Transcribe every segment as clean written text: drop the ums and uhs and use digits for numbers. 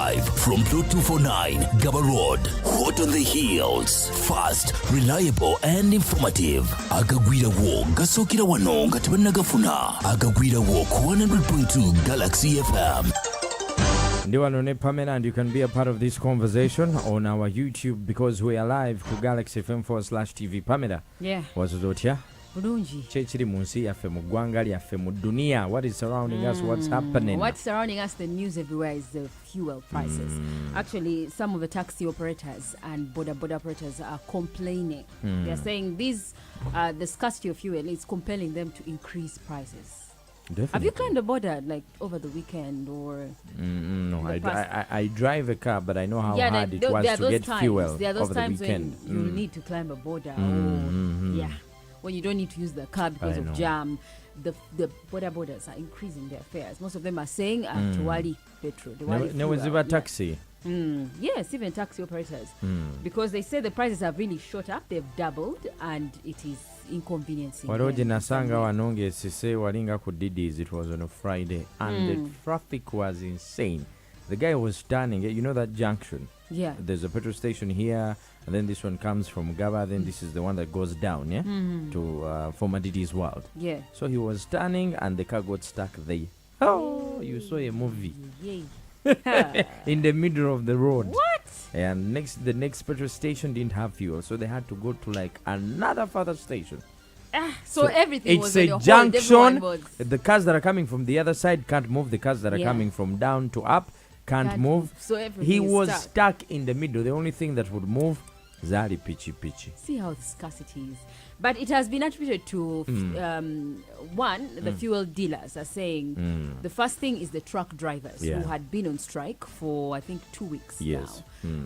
live from Plot 249 Gaba Road. Hot on the heels. Fast, reliable and informative. Agagwira wo gasokira wano ngatabanagafuna. Agagwira wo 100.2 Galaxy FM. Ndiwanone Pamela, and you can be a part of this conversation on our YouTube because we are live to Galaxy FM4/TV. Pamela, wazuzotya bulungi kyekiri mu nsi yaffe mu ggwanga lyaffe mu dunia. What is surrounding us? What's happening? What's surrounding us, the news everywhere, is the fuel prices. Actually, some of the taxi operators and Boda operators are complaining. They are saying the scarcity of fuel is compelling them to increase prices. Definitely. Have you climbed a border like over the weekend or? No, I drive a car, but I know how hard it was to get fuel there are those over the times weekend. when you need to climb a border, when you don't need to use the car because of jam. The borders are increasing their fares. Most of them are saying Tuwali petrol. Never taxi. Yes, even taxi operators, because they say the prices have really shot up. They've doubled, and it is inconveniencing. Waroje nasanga wanonge sise walinga ku Didis. It was on a Friday, and the traffic was insane. The guy was turning. You know that junction? Yeah. There's a petrol station here, and then this one comes from Gaba. Then this is the one that goes down, to former Didi's World. Yeah. So he was turning, and the car got stuck there. Oh, you saw a movie. Yay. In the middle of the road. What? And the next petrol station didn't have fuel, so they had to go to like another further station. So everything was it's on a the junction. hold. The cars that are coming from the other side can't move. The cars that are coming from down to up can't move. So everything He is was stuck in the middle. The only thing that would move, Zari Pichi. See how the scarcity is. But it has been attributed to the fuel dealers are saying the first thing is the truck drivers who had been on strike for I think 2 weeks now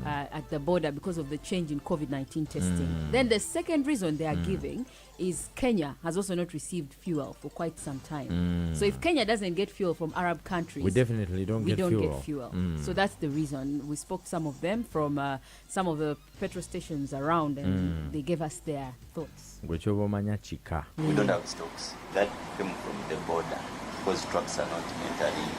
at the border because of the change in COVID-19 testing. Then the second reason they are giving is Kenya has also not received fuel for quite some time. So if Kenya doesn't get fuel from Arab countries, we definitely don't get fuel. So that's the reason. We spoke to some of them from some of the petrol stations around, and they gave us their thoughts. We don't have stocks that came from the border because trucks are not entering.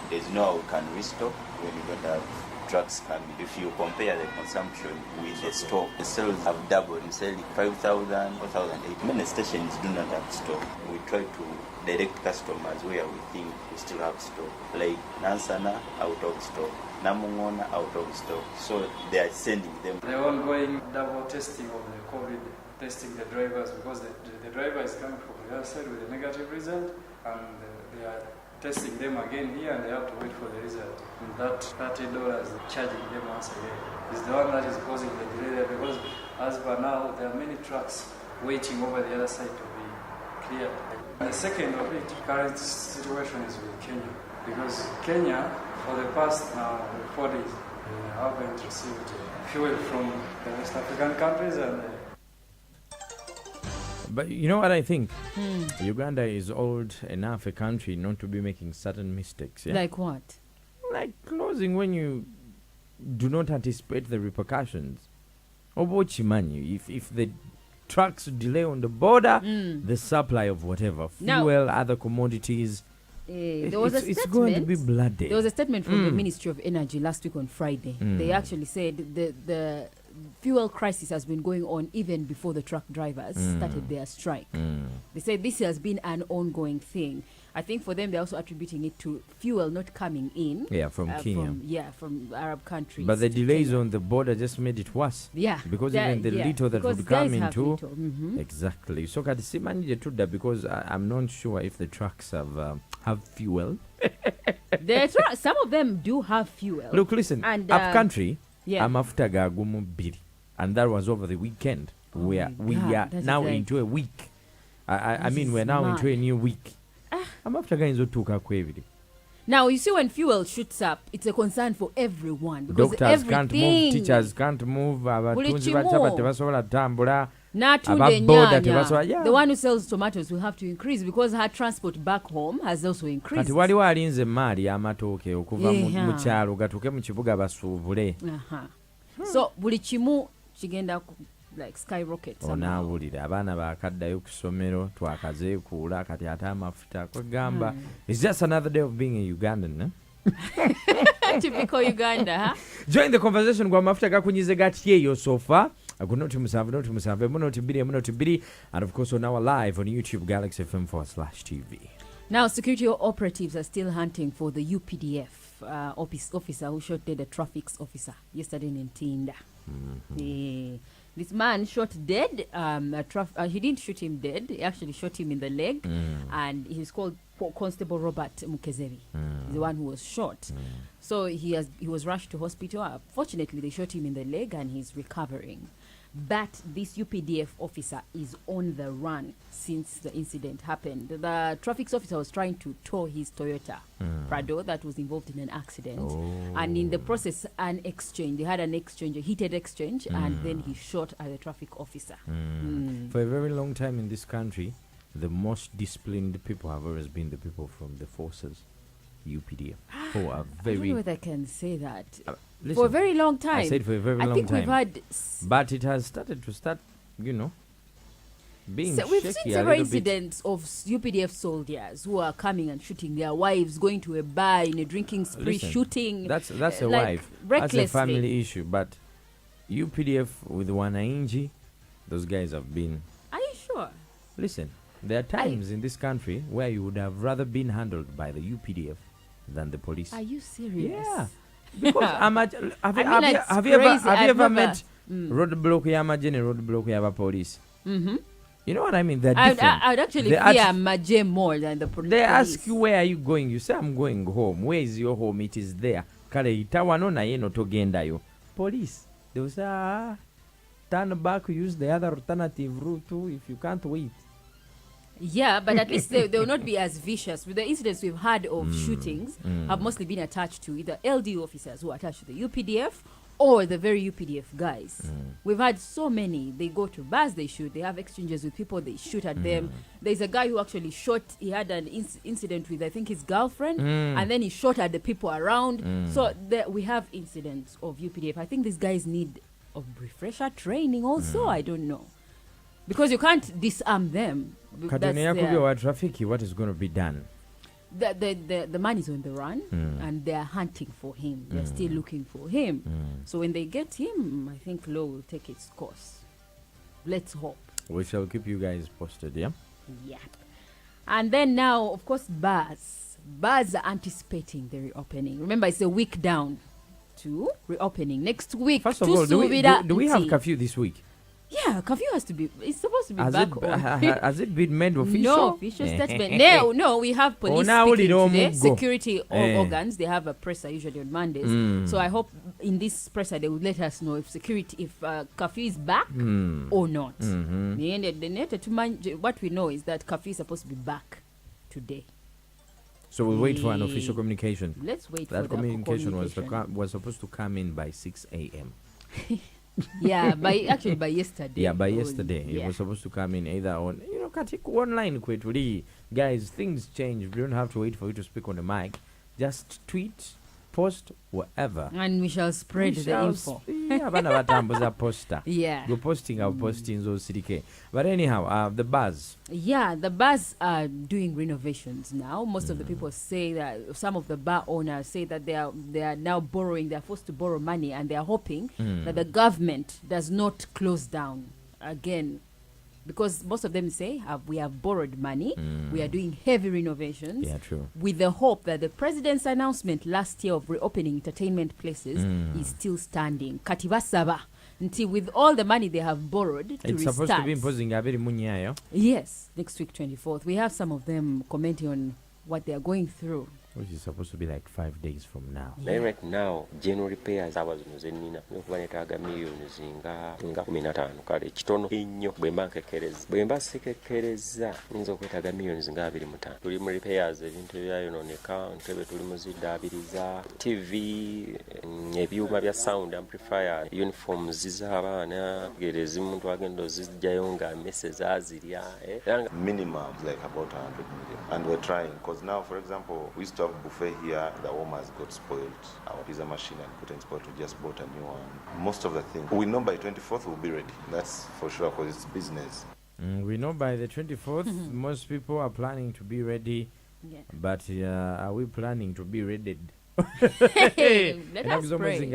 There's no how we can restock when you don't have trucks coming. If you compare the consumption with the stock, the sales have doubled. You sell 5,000, 4,800. Many stations do not have stock. We try to direct customers where we think we still have stock. Like Nansana, out of stock. Namungona, out of stock. So they are sending them. The ongoing double testing of the COVID, testing the drivers, because the driver is coming from the other side with a negative result, and they are testing them again here, and they have to wait for the result. And that $30 charging them once again is the one that is causing the delay there, because as per now there are many trucks waiting over the other side to be cleared. The second of it, current situation is with Kenya, because Kenya for the past 4 days haven't received fuel from the West African countries. But you know what I think? Uganda is old enough a country not to be making certain mistakes. Yeah? Like what? Like closing when you do not anticipate the repercussions. If the trucks delay on the border, the supply of whatever, fuel, other commodities, it's going to be bloody. There was a statement from the Ministry of Energy last week on Friday. They actually said the fuel crisis has been going on even before the truck drivers started their strike. They said this has been an ongoing thing. I think for them, they're also attributing it to fuel not coming in. From Kenya. From Arab countries. But the delays on the border just made it worse. Yeah. Because even the little that would come into. Exactly. So because I'm not sure if the trucks have fuel. Some of them do have fuel. Look, listen, up country, I'm after Gagumo Biri. And that was over the weekend. We are now into a week. I mean, we're now into a new week. I'm after going to Kwevidi. Now, you see, when fuel shoots up, it's a concern for everyone. Because doctors can't move, teachers can't move, the one who sells tomatoes will have to increase because her transport back home has also increased. So buli kimu kigenda like skyrocket. Onaawulira abaana bakaddayo ku ssomero twakazeekuula kati ate amafuta kwegamba. It's just another day of being a Ugandan, Typical Uganda, huh? Join the conversation kwa mafuta gakunyize gatyeyo so far. Agunoti musanve, munoti biri, and of course on our live on YouTube, Galaxy FM /TV. Now, security operatives are still hunting for the UPDF officer who shot dead a traffic officer yesterday in Tinda. This man shot dead. He didn't shoot him dead. He actually shot him in the leg, and he's called Constable Robert Mukezeri. He's the one who was shot. So he was rushed to hospital. Fortunately, they shot him in the leg, and he's recovering. But this UPDF officer is on the run since the incident happened. The traffic officer was trying to tow his Toyota Prado that was involved in an accident. And in the process, they had an exchange, a heated exchange, and then he shot at the traffic officer. For a very long time in this country, the most disciplined people have always been the people from the forces, UPDF, who are very... I don't know if I can say that. Listen, for a very long time. I said for a very long time. I think we've had... But it has started to being so we've shaky seen several incidents of UPDF soldiers who are coming and shooting their wives, going to a bar in a drinking spree, shooting. That's a wife. That's a family issue. But UPDF with Wanainji, those guys have been... Are you sure? Listen, there are times in this country where you would have rather been handled by the UPDF than the police. Are you serious? Yeah. Because have you ever met roadblock Yamajin and roadblock Yava police? You know what I mean? They're different. I'd actually fear Maje more than the police. They ask you, where are you going? You say, I'm going home. Where is your home? It is there. Kale itawano na yeno togendayo. Police. They will say, turn back, use the other alternative route too if you can't wait. Yeah, but at least they will not be as vicious. With the incidents we've had of shootings have mostly been attached to either LD officers who are attached to the UPDF or the very UPDF guys. We've had so many. They go to bars, they shoot. They have exchanges with people, they shoot at them. There's a guy who actually shot. He had an incident with, I think, his girlfriend, and then he shot at the people around. So we have incidents of UPDF. I think these guys need a refresher training also. I don't know. Because you can't disarm them. Traffic, what is going to be done? The man is on the run and they are hunting for him. They're still looking for him. So when they get him, I think law will take its course. Let's hope. We shall keep you guys posted, yeah? Yeah. And then now, of course, bars. Bars are anticipating the reopening. Remember, it's a week down to reopening. Next week. First of all, do we have curfew this week? Yeah, curfew has to be. It's supposed to be back on. Has it been made official? No official statement. No. We have police speaking today. Security organs. They have a presser usually on Mondays. So I hope in this presser they will let us know if curfew is back or not. What we know is that curfew is supposed to be back today. So we'll wait for an official communication. Let's wait that for communication. Was supposed to come in by 6 a.m. Yeah, by yesterday. Yeah, by yesterday. It was supposed to come in either on, online quickly. Guys, things change. We don't have to wait for you to speak on the mic. Just tweet, post, whatever. And we shall spread the info. Yeah. You're posting our postings on CDK. But anyhow, the bars. Yeah, the bars are doing renovations now. Most of the people say that, some of the bar owners say that they are now borrowing, they're forced to borrow money, and they are hoping that the government does not close down again. Because most of them say we have borrowed money, we are doing heavy renovations, with the hope that the president's announcement last year of reopening entertainment places is still standing. Katibasaba, until with all the money they have borrowed to it's restart. Supposed to be imposing a very munyayo. Yes, next week 24th. We have some of them commenting on what they are going through. Which is supposed to be like 5 days from now. Yeah. Right now, general repairs hours nzenina nokuba netaaga millions nga 15 kale kitono ennyo bwemba sekekereza nzo kwetaaga millions nga 25. Tuli mu repairs ebintu byayononeka, ntebe tuli muziddaabiriza, TV, ebyuma bya sound amplifier, uniforms z'abaana, gerezimu twagenda ozijjayo nga messes azirya. Minimum like about 100 million. And we're trying, because now, for example, we used to have buffet here, the warmers got spoiled. Our pizza machine and couldn't spoil, we just bought a new one. Most of the things, we know by 24th we'll be ready. That's for sure, because it's business. We know by the 24th, most people are planning to be ready. Yeah. But are we planning to be ready? Let us pray.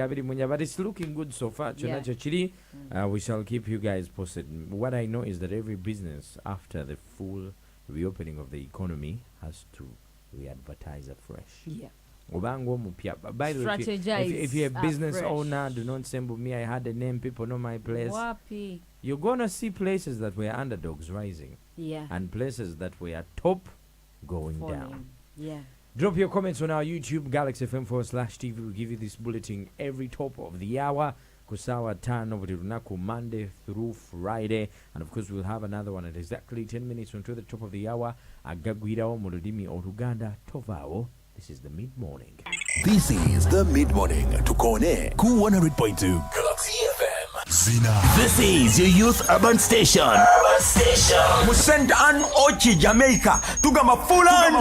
But it's looking good so far. We shall keep you guys posted. What I know is that every business after the full reopening of the economy has to re-advertise afresh. Yeah. By the way, if you're a business owner, do not say, me, I had a name, people know my place. Wapi. You're going to see places that were underdogs rising. Yeah. And places that were top going down. Yeah. Drop your comments on our YouTube, Galaxy FM4/TV. We'll give you this bulletin every top of the hour. Kusawa turn over to Runaku Monday through Friday. And of course, we'll have another one at exactly 10 minutes until the top of the hour. Agagwirao Muludimi Oruganda Tovao. This is the mid-morning. This is the mid-morning to Kone Ku 100.2 Galaxy FM. Zina. This is your youth urban station. Urban station. Musend an Ochi Jamaica. Tugama full on.